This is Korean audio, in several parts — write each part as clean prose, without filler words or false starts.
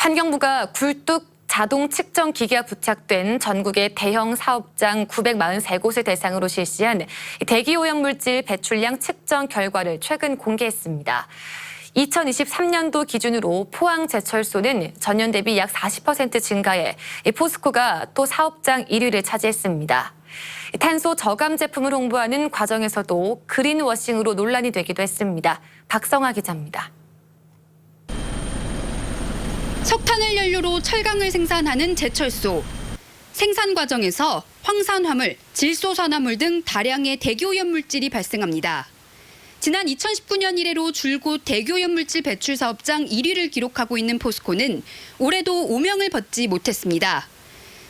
환경부가 굴뚝 자동 측정 기기가 부착된 전국의 대형 사업장 943곳을 대상으로 실시한 대기오염물질 배출량 측정 결과를 최근 공개했습니다. 2023년도 기준으로 포항제철소는 전년 대비 약 40% 증가해 포스코가 또 사업장 1위를 차지했습니다. 탄소 저감 제품을 홍보하는 과정에서도 그린워싱으로 논란이 되기도 했습니다. 박성아 기자입니다. 석탄을 연료로 철강을 생산하는 제철소. 생산 과정에서 황산화물, 질소산화물 등 다량의 대기오염물질이 발생합니다. 지난 2019년 이래로 줄곧 대기오염물질 배출 사업장 1위를 기록하고 있는 포스코는 올해도 오명을 벗지 못했습니다.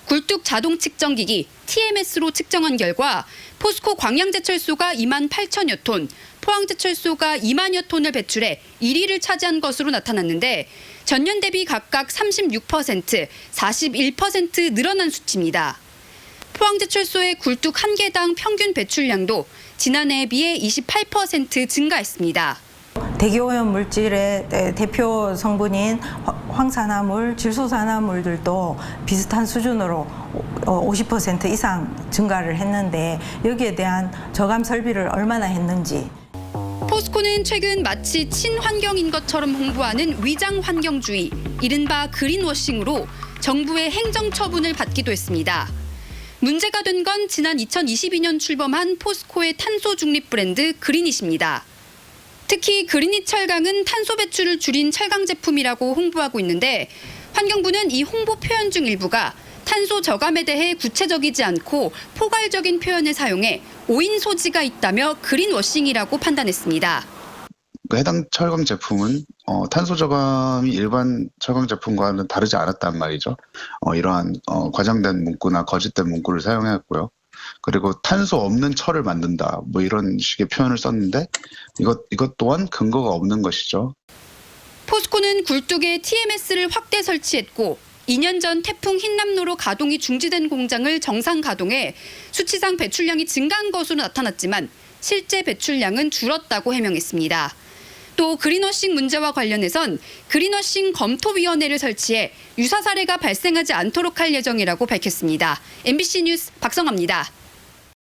굴뚝 자동 측정기기 TMS로 측정한 결과 포스코 광양제철소가 2만 8천여 톤, 포항제철소가 2만여 톤을 배출해 1위를 차지한 것으로 나타났는데 전년 대비 각각 36%, 41% 늘어난 수치입니다. 포항제철소의 굴뚝 1개당 평균 배출량도 지난해에 비해 28% 증가했습니다. 대기오염 물질의 대표 성분인 황산화물, 질소산화물들도 비슷한 수준으로 50% 이상 증가를 했는데 여기에 대한 저감 설비를 얼마나 했는지. 포스코는 최근 마치 친환경인 것처럼 홍보하는 위장 환경주의, 이른바 그린워싱으로 정부의 행정처분을 받기도 했습니다. 문제가 된 건 지난 2022년 출범한 포스코의 탄소 중립 브랜드 그린잇입니다. 특히 그린잇 철강은 탄소 배출을 줄인 철강 제품이라고 홍보하고 있는데 환경부는 이 홍보 표현 중 일부가 탄소 저감에 대해 구체적이지 않고 포괄적인 표현을 사용해 오인 소지가 있다며 그린워싱이라고 판단했습니다. 해당 철강 제품은 탄소 저감이 일반 철강 제품과는 다르지 않았단 말이죠. 이러한 과장된 문구나 거짓된 문구를 사용했고요. 그리고 탄소 없는 철을 만든다, 뭐 이런 식의 표현을 썼는데 이것 또한 근거가 없는 것이죠. 포스코는 굴뚝에 TMS를 확대 설치했고 2년 전 태풍 흰남노로 가동이 중지된 공장을 정상 가동해 수치상 배출량이 증가한 것으로 나타났지만 실제 배출량은 줄었다고 해명했습니다. 또 그린워싱 문제와 관련해선 그린워싱 검토위원회를 설치해 유사 사례가 발생하지 않도록 할 예정이라고 밝혔습니다. MBC 뉴스 박성아입니다.